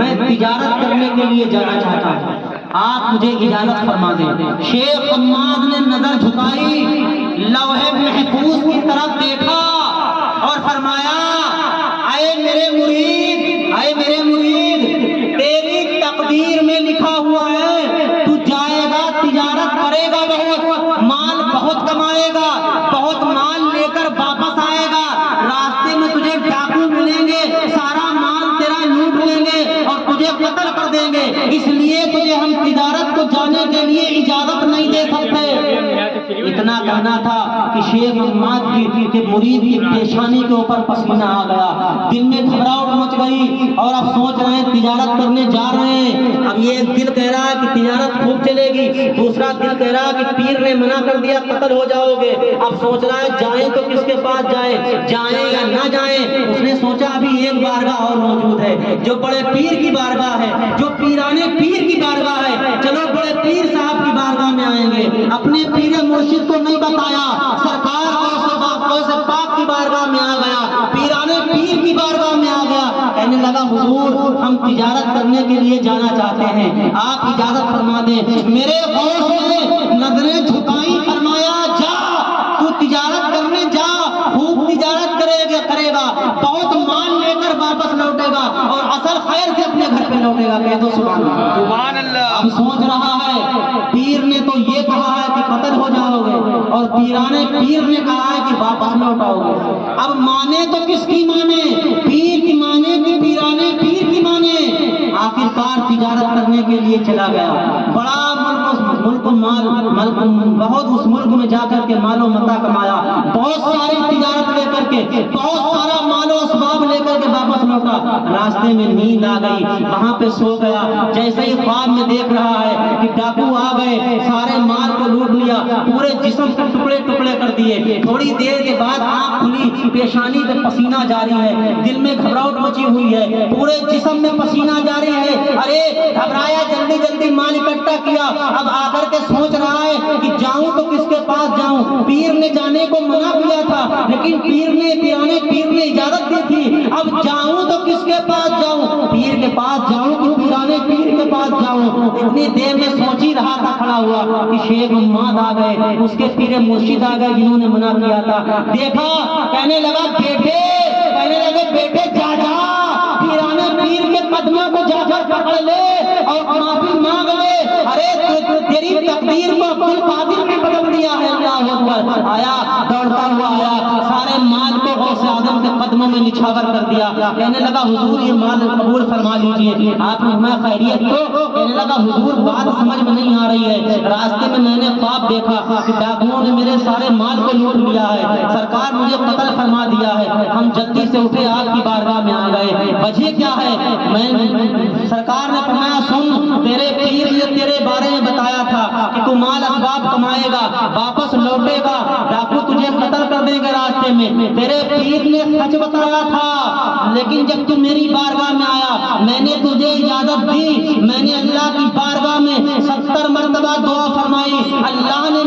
میں تجارت کرنے کے لیے جانا چاہتا ہوں، آپ مجھے اجازت فرما دیں۔ شیخ حماد نے نظر جھکائی، لوح محفوظ کی طرف دیکھا اور فرمایا اے میرے مرید، تیری تقدیر میں لکھا ہوا ہے تو جائے گا، تجارت کرے گا، بہت مال بہت کمائے گا، بہت مال لے کر واپس آئے گا، راستے میں تجھے ڈاکو ملیں گے، سارا مال تیرا لوٹ لیں گے اور تجھے قتل کر دیں گے، اس لیے تجھے ہم تجارت کو جانے کے لیے اجازت نہیں دے سکتے۔ اتنا کہنا تھا کہ شیخ حماد کے مرید کی پیشانی کے اوپر پسینہ آ گیا، دل میں گھبراہٹ مچ گئی اور اب سوچ رہے ہیں تجارت کرنے جا رہے ہیں۔ اب یہ دل کہہ رہا ہے کہ تجارت خوب چلے گی، دوسرا دل کہہ رہا ہے کہ پیر نے منع کر دیا قتل ہو جاؤ گے۔ اب سوچ رہا ہے جائیں تو کس کے پاس جائیں یا نہ جائیں۔ اس نے سوچا ابھی ایک بارگاہ اور موجود ہے جو بڑے پیر کی بارگاہ ہے، جو پیرانے پیر کی بارگاہ ہے، چلو بڑے پیر صاحب کی بارگاہ میں آئیں گے۔ اپنے پیر مرشد کو نہیں بتایا، سرکار غوث پاک کی بارگاہ میں آ گیا، پیرانے پیر کی بارگاہ میں آ گیا، کہنے لگا حضور ہم تجارت کرنے کے لیے جانا چاہتے ہیں، آپ اجازت فرما دیں۔ میرے غوث نے نظریں جھکائی، فرمایا جا، تو تجارت کرنے جا، خوب تجارت کرے گا، بہت مال لے کر واپس لوٹے گا اور اصل خیر سے اپنے گھر پہ لوٹے گا۔ کہہ دو سبحان اللہ۔ سبحان اللہ۔ اب سوچ رہا ہے پیر نے تو یہ کہا ہے کہ قتل ہو جاؤ گے اور پیرانے پیر نے کہا ہے کہ واپس لوٹ آؤ گے، اب مانے تو کس کی مانے؟ پیر کی مانے کہ پیرانے پیر کی مانے؟ آخرکار تجارت کرنے کے لیے چلا گیا، بڑا بہت اس ملک میں جا کر کے مال و متاع کمایا، بہت ساری تجارت لے کر کے، بہت سارا مال و اسباب لے کر کے واپس لوٹا۔ راستے میں نیند آ گئی، وہاں پہ سو گیا، جیسے ہی خواب میں دیکھ رہا ہے کہ ڈاکو آ گئے، سارے مال کو لوٹ لیا، پورے جسم کے ٹکڑے ٹکڑے کر دیے۔ تھوڑی دیر کے بعد آنکھ کھلی، پیشانی سے پسینہ جاری ہے، دل میں گھبراہٹ مچی ہوئی ہے، پورے جسم میں پسینہ جاری ہے۔ ارے گھبرایا، جلدی جلدی مال اکٹھا کیا، اب آ کر کے سوچ رہا ہے کہ جاؤں تو کس کے پاس جاؤں؟ پیر نے جانے کو منع کیا تھا لیکن پیرانے پیر نے اجازت دی تھی، اب جاؤں تو کس کے پاس جاؤں؟ پیر کے پاس جاؤں کہ پیرانے پیر کے پاس جاؤں؟ اتنی دیر میں سوچ ہی رہا تھا، کھڑا ہوا کہ شیخ حماد آ گئے، اس کے پیر مرشد آ گئے جنہوں نے منع کیا تھا۔ دیکھا، کہنے لگے بیٹے جا جا، پیرانے پیر کے قدموں کو جا کر پکڑ لے اور معافی مانگ لے، ارے تیری تقدیر کو عبد القادر نے بدل دیا ہے۔ اللہ اکبر۔ آیا، دوڑتا ہوا آیا، سارے مال کو غوث اعظم کے قدموں میں نچھاور کر دیا، کہنے لگا حضور یہ مال قبول فرما لیجیے۔ آپ نے فرمایا خیریت تو؟ کہنے لگا حضور بات سمجھ میں نہیں آ رہی ہے، راستے میں میں نے خواب دیکھا کہ ڈاکوؤں نے میرے سارے مال کو لوٹ لیا ہے، سرکار مجھے قتل فرما دیا ہے، ہم جلدی سے اٹھے آپ کی بارگاہ میں آ گئے، وجہ کیا ہے؟ سرکار نے فرمایا سن، تیرے پیر نے تیرے بارے میں بتایا تھا کہ تو مال اسباب کمائے گا، واپس لوٹے گا، ڈاکو تجھے قتل کر دیں گے راستے میں، تیرے پیر نے سچ بتایا تھا، لیکن جب تو میری بارگاہ میں آیا میں نے تجھے اجازت دی، میں نے اللہ کی بارگاہ میں 70 مرتبہ دعا فرمائی، اللہ نے